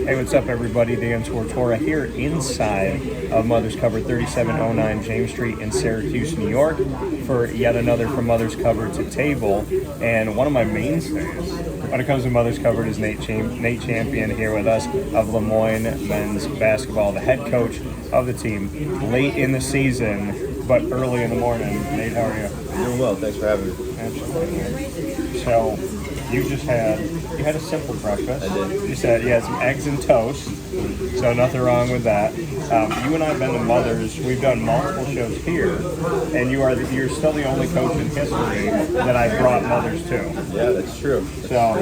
Hey, what's up, everybody? Dan Tortora here inside of Mother's Cupboard, 3709 James Street in Syracuse, New York, for yet another From Mother's Cupboard to Table. And one of my mainstays when it comes to Mother's Cupboard is Nate Champion here with us of LeMoyne men's basketball, the head coach of the team, late in the season, but early in the morning. Nate, how are you? Doing well. Thanks for having me. Absolutely. So, you had a simple breakfast. I did. You had some eggs and toast, so nothing wrong with that. You and I have been to Mother's. We've done multiple shows here, and you're still the only coach in history that I brought Mother's to. Yeah, that's true. So,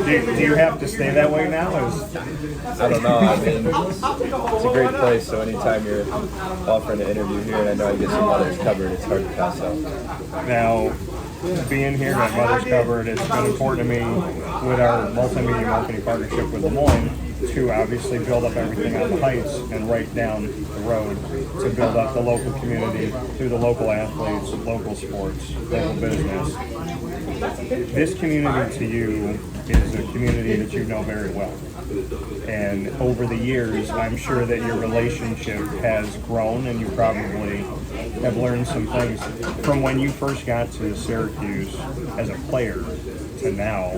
do you have to stay that way now? I don't know. I mean, it's a great place, so anytime you're offering an interview here and I know I get some Mother's Cupboard, it's hard to pass up. Now, being here at Mother's Cupboard, it's been important to me with our multimedia marketing partnership with LeMoyne to obviously build up everything on the Heights and right down the road to build up the local community through the local athletes, local sports, local business. This community to you is a community that you know very well. And over the years, I'm sure that your relationship has grown and you probably have learned some things from when you first got to Syracuse as a player to now.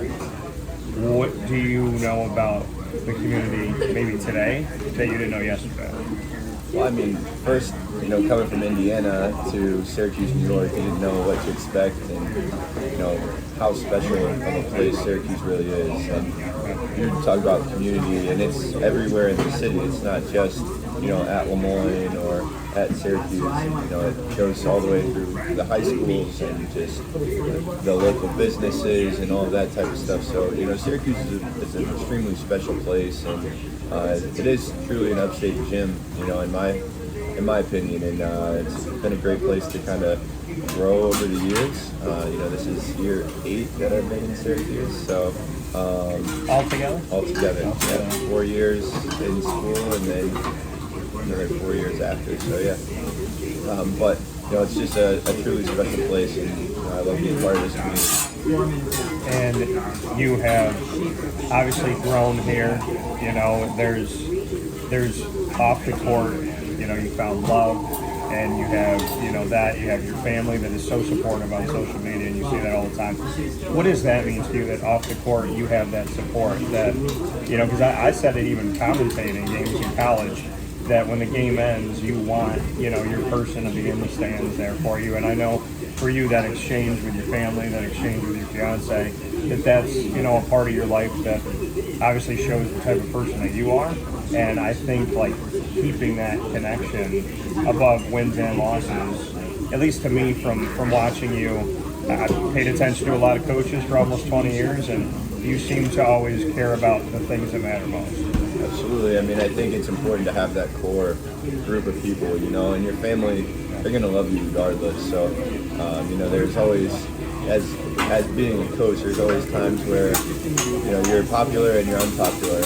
What do you know about the community maybe today that you didn't know yesterday? Well, I mean, first, coming from Indiana to Syracuse, New York, you didn't know what to expect and, how special of a place Syracuse really is. And you talk about community, and it's everywhere in the city. It's not just, at LeMoyne or at Syracuse. It goes all the way through the high schools and just the local businesses and all of that type of stuff. So, Syracuse is an extremely special place, and it is truly an upstate gym, in my opinion, and it's been a great place to kind of grow over the years. This is year 8 that I've been in Syracuse, so Altogether, yeah, 4 years in school and then another 4 years after. So yeah, but it's just a truly special place, and I love being part of this community. And you have obviously grown here. There's off the court. You found love, and you have you have your family that is so supportive on social media, and you see that all the time. What does that mean to you, that off the court you have that support? That because I said it even commentating games in college, that when the game ends, you want your person to be in the stands there for you. And I know for you, that exchange with your family, that exchange with your fiance, that's a part of your life that obviously shows the type of person that you are. And I think keeping that connection above wins and losses, at least to me from watching you, I've paid attention to a lot of coaches for almost 20 years, and you seem to always care about the things that matter most. Absolutely. I mean, I think it's important to have that core group of people, and your family, they're going to love you regardless. So, there's always, as being a coach, there's always times where, you're popular and you're unpopular.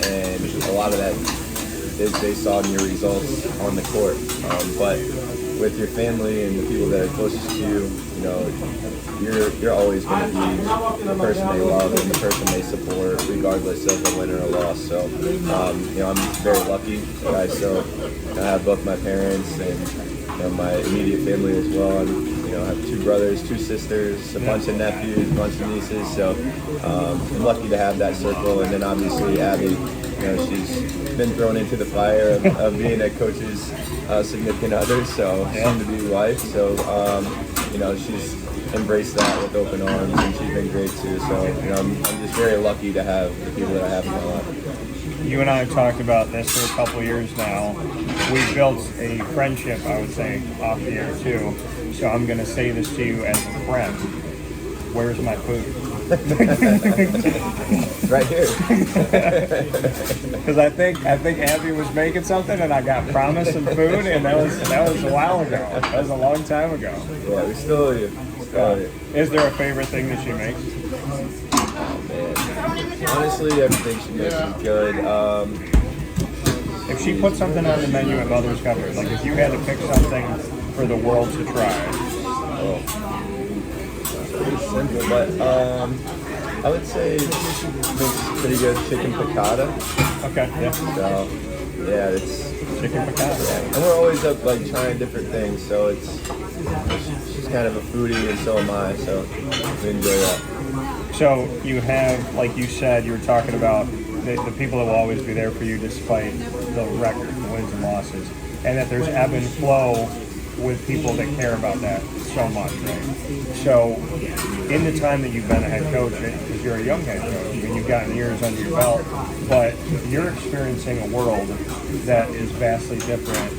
And a lot of that is based on your results on the court. But with your family and the people that are closest to you, you're always going to be the person they love and the person they support, regardless of a win or a loss. So, I'm very lucky that I still have both my parents and my immediate family as well. And, I have 2 brothers, 2 sisters, a bunch of nephews, a bunch of nieces. So, I'm lucky to have that circle. And then obviously Abby, she's been thrown into the fire of being a coach's significant other, so soon to be wife. So, she's embraced that with open arms, and she's been great too. So, I'm just very lucky to have the people that I have in my life. You and I have talked about this for a couple years now. We've built a friendship, I would say, off the air too. So I'm going to say this to you as a friend. Where's my food? Right here. Because I think Abby was making something, and I got promised some food, and that was a while ago. That was a long time ago. Yeah, we still owe you. Is there a favorite thing that she makes? Oh man, honestly, everything she makes is good. If she put something on the menu at Mother's Cupboard, if you had to pick something for the world to try. Oh. Pretty simple, but I would say pretty good chicken piccata. Okay, yeah. So, yeah, it's Chicken piccata. yeah. And we're always up like trying different things. So she's kind of a foodie, and so am I. So we enjoy that. So you have, like you said, you were talking about the people that will always be there for you despite the record, the wins and losses, and that there's ebb and flow with people that care about that so much, right? So in the time that you've been a head coach, because you're a young head coach, I mean, you've gotten years under your belt, but you're experiencing a world that is vastly different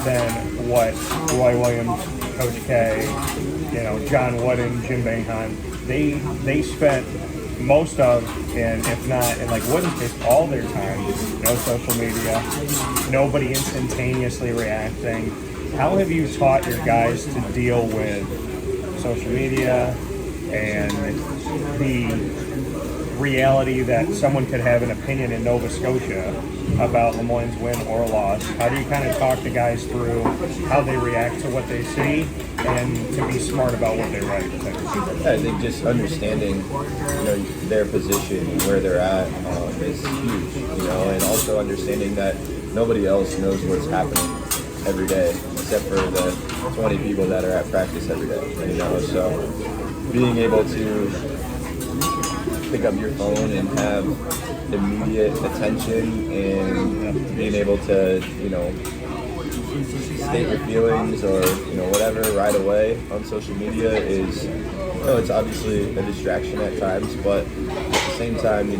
than what Roy Williams, Coach K, John Wooden, Jim Boeheim, they spent most of, and if not, in like Wooden's case, all their time, no social media, nobody instantaneously reacting. How have you taught your guys to deal with social media and the reality that someone could have an opinion in Nova Scotia about LeMoyne's win or loss? How do you kind of talk the guys through how they react to what they see and to be smart about what they write? I think just understanding, their position and where they're at is huge, and also understanding that nobody else knows what's happening every day except for the 20 people that are at practice every day, so being able to pick up your phone and have immediate attention and being able to, state your feelings or, whatever right away on social media is, it's obviously a distraction at times, but at the same time, you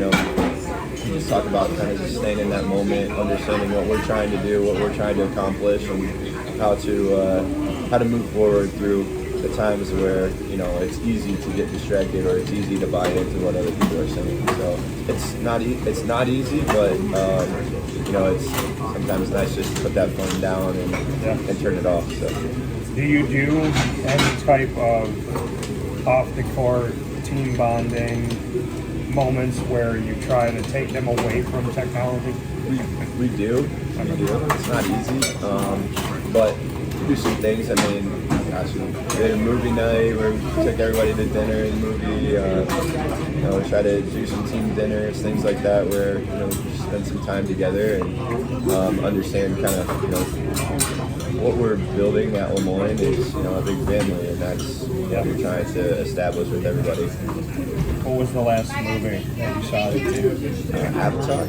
just talk about kind of just staying in that moment, understanding what we're trying to do, what we're trying to accomplish, and how to move forward through the times where it's easy to get distracted or it's easy to buy into what other people are saying. So it's not easy, but it's sometimes nice just to put that phone down and turn it off. So do you do any type of off the court team bonding moments where you try to take them away from technology? We do. It's not easy, but we do some things. I mean, gosh, we had a movie night where we took everybody to dinner and movie. Try to do some team dinners, things like that, where we just spend some time together and understand kind of what we're building at LeMoyne is a big family, and that's what we're trying to establish with everybody. What was the last movie that you saw that Avatar.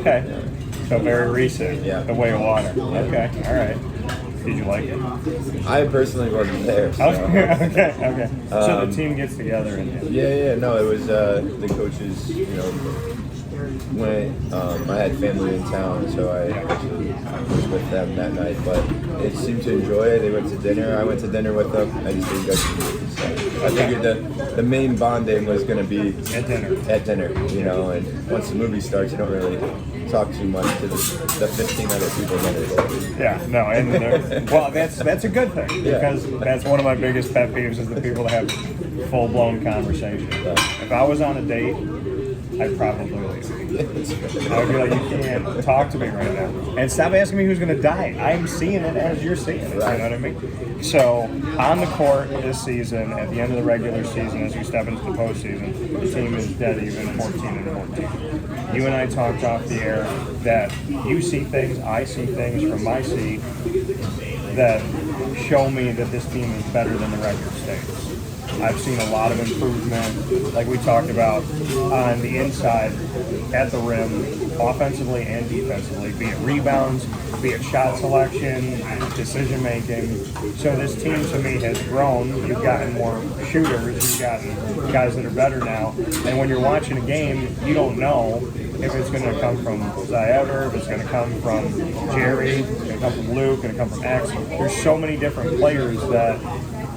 Okay. Yeah. So very recent. Yeah. The Way of Water. Yeah. Okay. All right. Did you like it? I personally wasn't there. So. Okay. So the team gets together and. Yeah. No, it was the coaches. Went. I had family in town, so I actually was with them that night. But they seemed to enjoy it. They went to dinner. I went to dinner with them. I just didn't go to the movie. So I figured the main bonding was going to be at dinner. And once the movie starts, you don't really talk too much to the 15 other people there. Yeah, no, and well, that's a good thing because that's one of my biggest pet peeves is the people that have full-blown conversations. If I was on a date, I'd probably leave. I would be like, you can't talk to me right now. And stop asking me who's going to die. I'm seeing it as you're seeing it. Right. You know what I mean? So, on the court this season, at the end of the regular season, as you step into the postseason, the team is dead even 14-14. You and I talked off the air that you see things, I see things from my seat that show me that this team is better than the record states. I've seen a lot of improvement, like we talked about, on the inside, at the rim, offensively and defensively, be it rebounds, be it shot selection, decision making. So this team, to me, has grown. You've gotten more shooters, you've gotten guys that are better now. And when you're watching a game, you don't know if it's going to come from Ziever, if it's going to come from Jerry, if it's going to come from Luke, going to come from X. There's so many different players that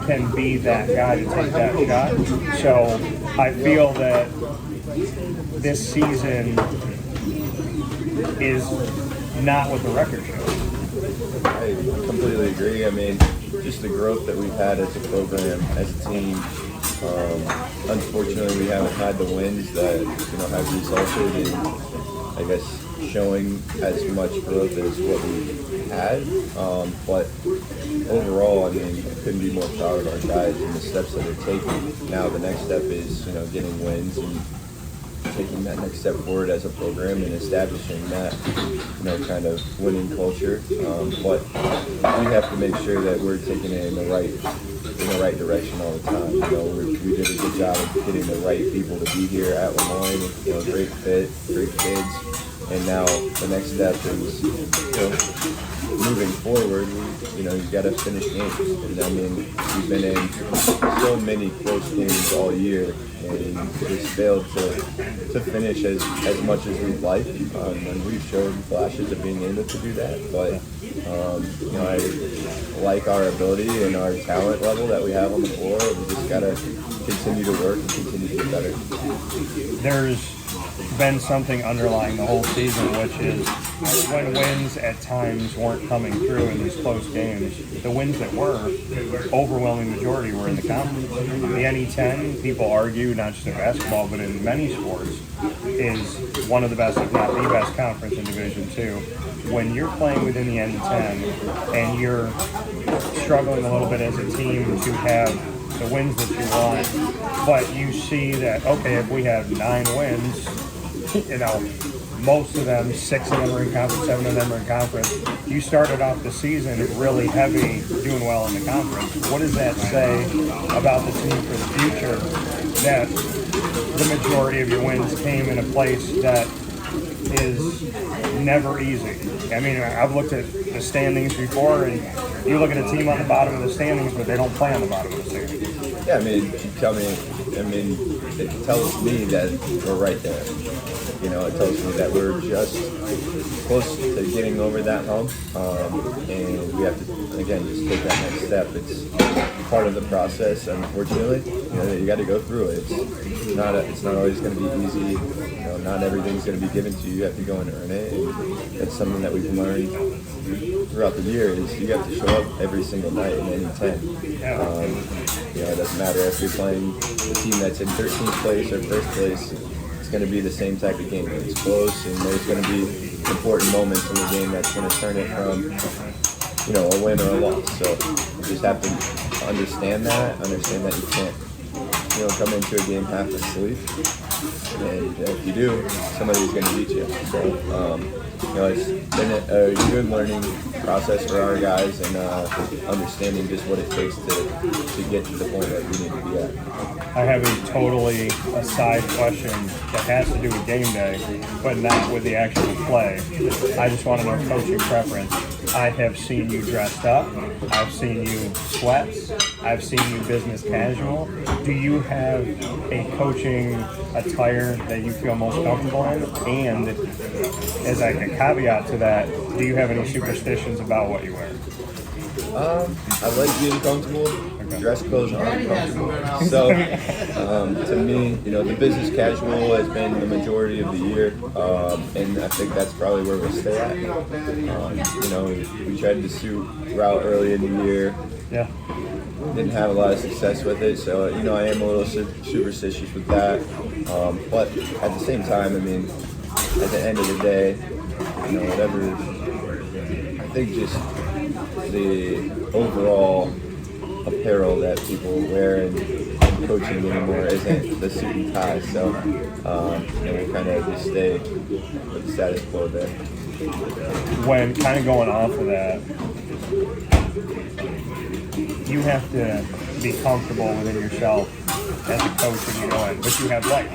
can be that guy to take that shot. So I feel that this season is not what the record shows. I completely agree. I mean, just the growth that we've had as a program, as a team. Unfortunately, we haven't had the wins that have resulted in, I guess, showing as much growth as what we had. But overall, I mean, I couldn't be more proud of our guys and the steps that they're taking. Now the next step is, getting wins and taking that next step forward as a program and establishing that, kind of winning culture. But we have to make sure that we're taking it in the right direction all the time. We did a good job of getting the right people to be here at LeMoyne. Great fit, great kids. And now the next step is, moving forward, you've got to finish games. And I mean, we've been in so many close games all year and just failed to finish as much as we'd like. And we've showed flashes of being able to do that. But, I like our ability and our talent level that we have on the floor. We just got to continue to work and continue to get better. There's been something underlying the whole season, which is when wins at times weren't coming through in these close games, the wins that were, overwhelming majority were in the conference. The NE10, people argue, not just in basketball, but in many sports, is one of the best, if not the best conference in Division II. When you're playing within the NE10 and you're struggling a little bit as a team to have the wins that you want, but you see that, okay, if we have 9 wins, most of them, 6 of them are in conference, 7 of them are in conference. You started off the season really heavy, doing well in the conference. What does that say about the team for the future, that the majority of your wins came in a place that is never easy? I mean, I've looked at the standings before, and you look at a team on the bottom of the standings, but they don't play on the bottom of the standings. Yeah, I mean, it tells me that we're right there. It tells me that we're just close to getting over that hump, and we have to, again, just take that next step. It's part of the process, unfortunately. You got to go through it. It's not always going to be easy. Not everything's going to be given to you. You have to go and earn it. And that's something that we've learned throughout the year, is you have to show up every single night in any 10. It doesn't matter if you're playing a team that's in 13th place or first place. It's going to be the same type of game. It's close, and there's going to be important moments in the game that's going to turn it from, a win or a loss. So you just have to understand that you can't, come into a game half asleep. And if you do, somebody's going to beat you. So, it's been a good learning process for our guys, and understanding just what it takes to get to the point that we need to be at. I have a totally aside question that has to do with game day, but not with the actual play. I just want to know coaching preference. I have seen you dressed up. I've seen you sweats. I've seen you business casual. Do you have a coaching attire that you feel most comfortable in? And as a caveat to that, do you have any superstitions about what you wear? I like being comfortable. Okay. Dress clothes aren't comfortable. So, to me, the business casual has been the majority of the year, and I think that's probably where we'll stay at. We tried the suit route early in the year. Yeah. Didn't have a lot of success with it, so I am a little superstitious with that. But at the same time, I mean, at the end of the day, whatever. I think just the overall apparel that people wear in coaching anymore isn't the suit and tie, so we kind of just stay with the status quo there. When kind of going off of that, you have to be comfortable within yourself as a coach when you go in, but you have life.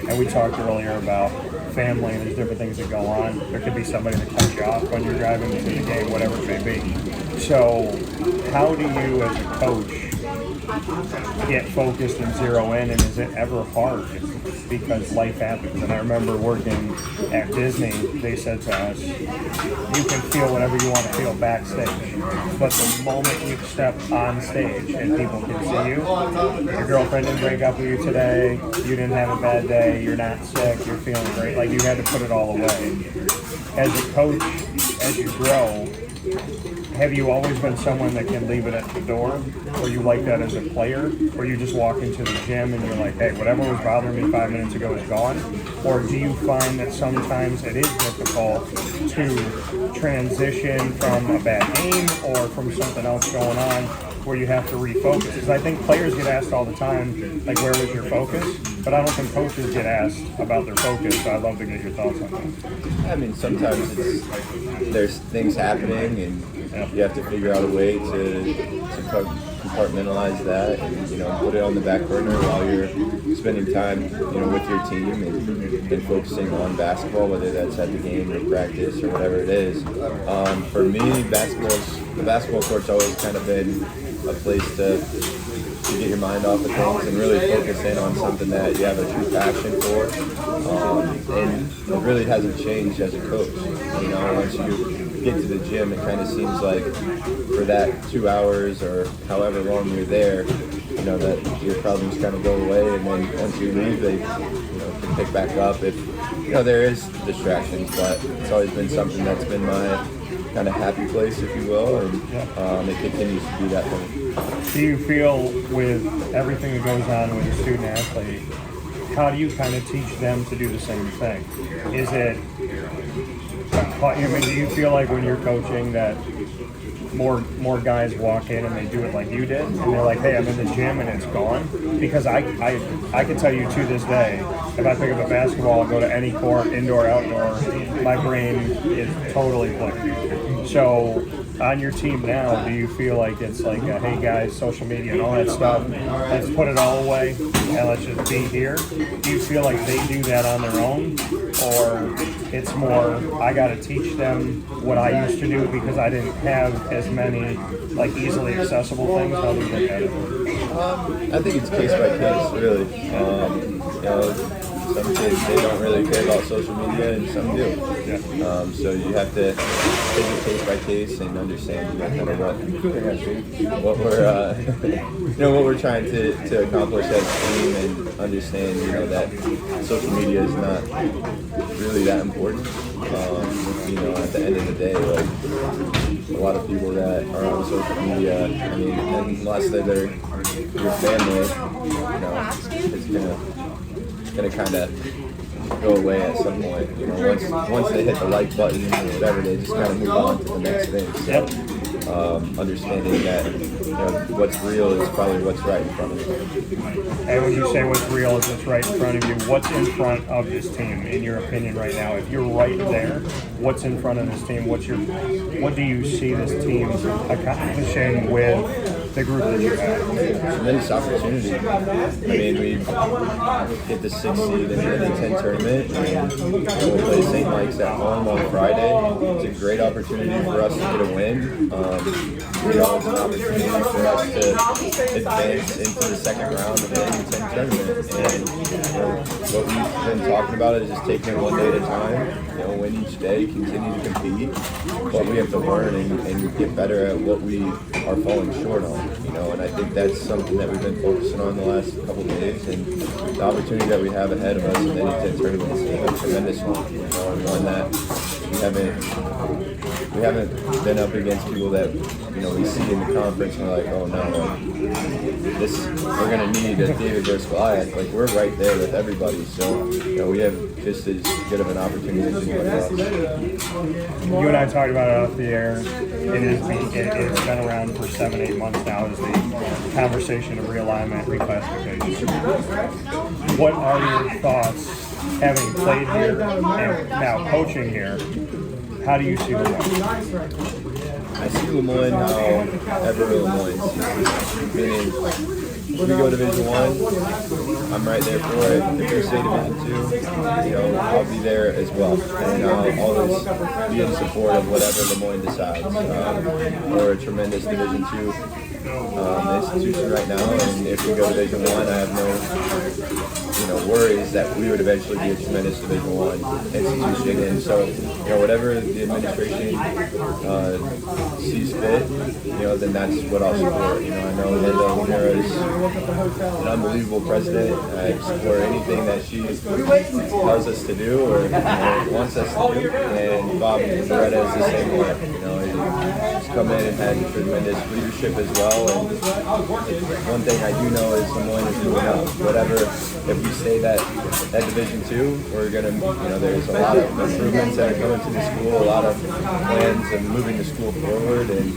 And we talked earlier about family, and there's different things that go on. There could be somebody that cuts you off when you're driving to the game, whatever it may be. So how do you as a coach get focused and zero in, and is it ever hard? Because life happens. And I remember working at Disney, they said to us, you can feel whatever you want to feel backstage, but the moment you step on stage and people can see you, your girlfriend didn't break up with you today, you didn't have a bad day, you're not sick, you're feeling great, like you had to put it all away. As a coach, as you grow, have you always been someone that can leave it at the door, or you like that as a player, or you just walk into the gym and you're like, hey, whatever was bothering me 5 minutes ago is gone? Or do you find that sometimes it is difficult to transition from a bad game or from something else going on where you have to refocus? Because I think players get asked all the time, like, where was your focus? But I don't think coaches get asked about their focus, so I'd love to get your thoughts on that. I mean, sometimes there's things happening, and you have to figure out a way to compartmentalize that, and put it on the back burner while you're spending time with your team and focusing on basketball, whether that's at the game or practice or whatever it is. For me, the basketball court's always kind of been a place to get your mind off of things and really focus in on something that you have a true passion for. And it really hasn't changed as a coach. Once you get to the gym, it kind of seems like for that 2 hours or however long you're there, that your problems kind of go away, and then once you leave, they can pick back up if there is distractions. But it's always been something that's been my kind of happy place, if you will, and it continues to be that way. Do you feel with everything that goes on with a student athlete, how do you kind of teach them to do the same thing? Is it, do you feel like when you're coaching that more guys walk in and they do it like you did, and they're like, hey, I'm in the gym and it's gone? Because I can tell you to this day, if I pick up a basketball and go to any court, indoor, outdoor, my brain is totally blank. So on your team now, do you feel like it's like, hey guys, social media and all that stuff, let's put it all away and let's just be here? Do you feel like they do that on their own, or it's more, I got to teach them what I used to do because I didn't have as many like easily accessible things? How do you look at it? I think it's case by case, really. Some kids, they don't really care about social media, and some do. So you have to take it case by case and understand kind of what we're what we're trying to accomplish as a team, and understand that social media is not really that important. At the end of the day, like a lot of people that are on social media, I mean, unless they're your family, it's gonna kind of go away at some point. Once they hit the like button or whatever, they just kind of move on to the next thing. So, understanding that what's real is probably what's right in front of you. And when you say what's real is what's right in front of you, what's in front of this team, in your opinion, right now? If you're right there, what's in front of this team? What do you see this team accomplishing with the group that you have? Tremendous opportunity. I mean, we get the 6th seed in the N10 tournament, and we'll play St. Mike's at home on Friday. It's a great opportunity for us to get a win. It's an opportunity for us to advance into the second round of the N10 tournament. And what we've been talking about is just taking it one day at a time. Win each day, continue to compete, but we have to learn and get better at what we are falling short on. And I think that's something that we've been focusing on the last couple of days, and the opportunity that we have ahead of us in the N10 tournament is a tremendous one, and one that we haven't been up against people that we see in the conference and we're like, oh no, we're gonna need a David versus Goliath. Like, we're right there with everybody, so we have just as good of an opportunity as anyone else. You and I talked about it off the air. It's been around for 7-8 months now, is the conversation of realignment, reclassification. What are your thoughts, having played here and now coaching here? How do you see LeMoyne? I see LeMoyne how ever LeMoyne sees it. Meaning, if we go Division I, I'm right there for it. If we stay Division II, I'll be there as well. And I'll always be in support of whatever LeMoyne decides. We're a tremendous Division II institution right now, and if we go Division I have no worries that we would eventually be a tremendous Division I institution. And so, whatever the administration sees fit, then that's what I'll support. I know Linda O'Meara is an unbelievable president. I support anything that she tells us to do or wants us to do. And Bob Beretta is the same way. He's come in and had tremendous leadership as well. And one thing I do know is LeMoyne is moving up. Whatever, if we stay at Division II, we're gonna, there's a lot of improvements that are coming to the school, a lot of plans and moving the school forward, and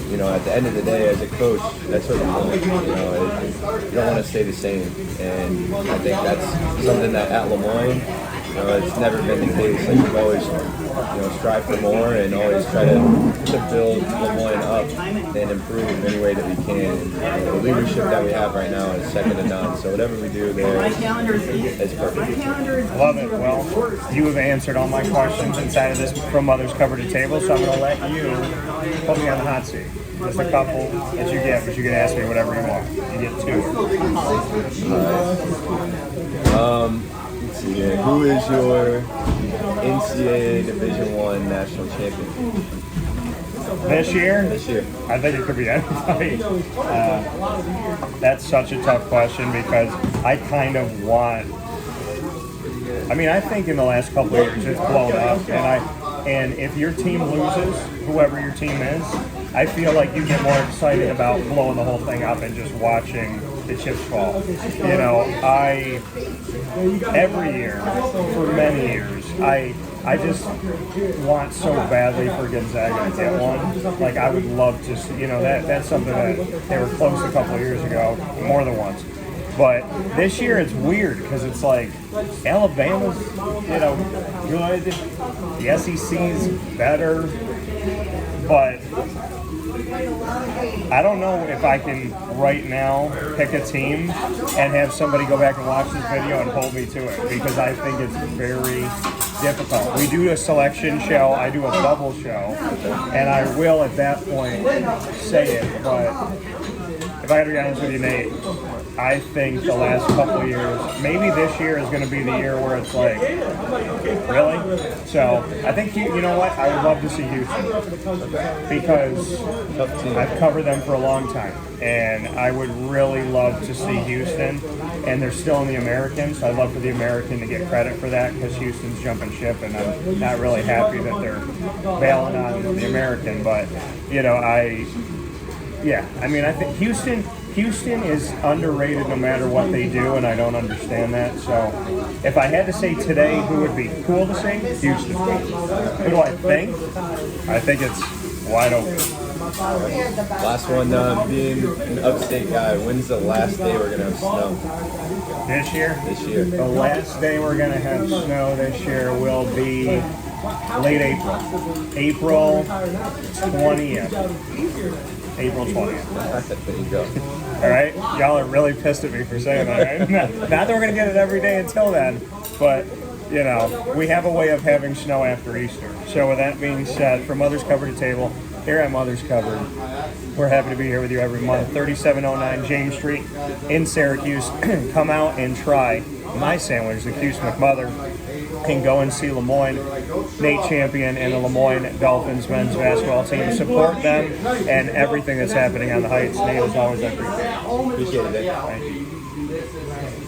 You know, at the end of the day, as a coach, that's what you want. You know, you don't want to stay the same, and I think that's something that at LeMoyne, you know, it's never been the case. Like we've always, you know, strive for more and always try to build LeMoyne up and improve any way that we can. And, the leadership that we have right now is second to none. So whatever we do there is perfect. Love it. Well, you have answered all my questions inside of this From Mothers Cover to Table, so I'm going to let you put me on the hot seat. Just a couple that you get, but you can ask me whatever you want. You get two. Let's see here. Who is your NCAA Division I national champion? This year? This year. I think it could be anybody. That's such a tough question because I kind of want. I mean, I think in the last couple of years it's blown up, and if your team loses, whoever your team is, I feel like you get more excited about blowing the whole thing up and just watching the chips fall. You know, every year, for many years, I just want so badly for Gonzaga to get one. Like, I would love to see, you know, that's something that they were close a couple of years ago, more than once. But this year it's weird because it's like Alabama's, you know, good. The SEC's better. But I don't know if I can right now pick a team and have somebody go back and watch this video and hold me to it because I think it's very difficult. We do a selection show, I do a bubble show, and I will at that point say it, but if I had to be honest with you, Nate, I think the last couple of years, maybe this year is going to be the year where it's like, really? So I think, you know what, I would love to see Houston because I've covered them for a long time, and I would really love to see Houston, and they're still in the American, so I'd love for the American to get credit for that because Houston's jumping ship, and I'm not really happy that they're bailing on the American, but, you know, I think Houston is underrated no matter what they do, and I don't understand that. So if I had to say today who would be cool to see, Houston. Who do I think? I think it's wide open. Last one, being an upstate guy, when's the last day we're going to have snow? This year? This year. The last day we're going to have snow this year will be late April. April 20th. April 20th. There you go. All right? Y'all are really pissed at me for saying that, right? Not that we're going to get it every day until then, but, you know, we have a way of having snow after Easter. So with that being said, from Mothers Cover to Table, here at Mothers Covered, we're happy to be here with you every month. 3709 James Street in Syracuse. Come out and try my sandwich, the Cuse McMother, and go and see LeMoyne, Nate Champion, and the LeMoyne Dolphins men's basketball team. Support them and everything that's happening on the Heights. Nate, as always, I appreciate it. Appreciate it. Thank you.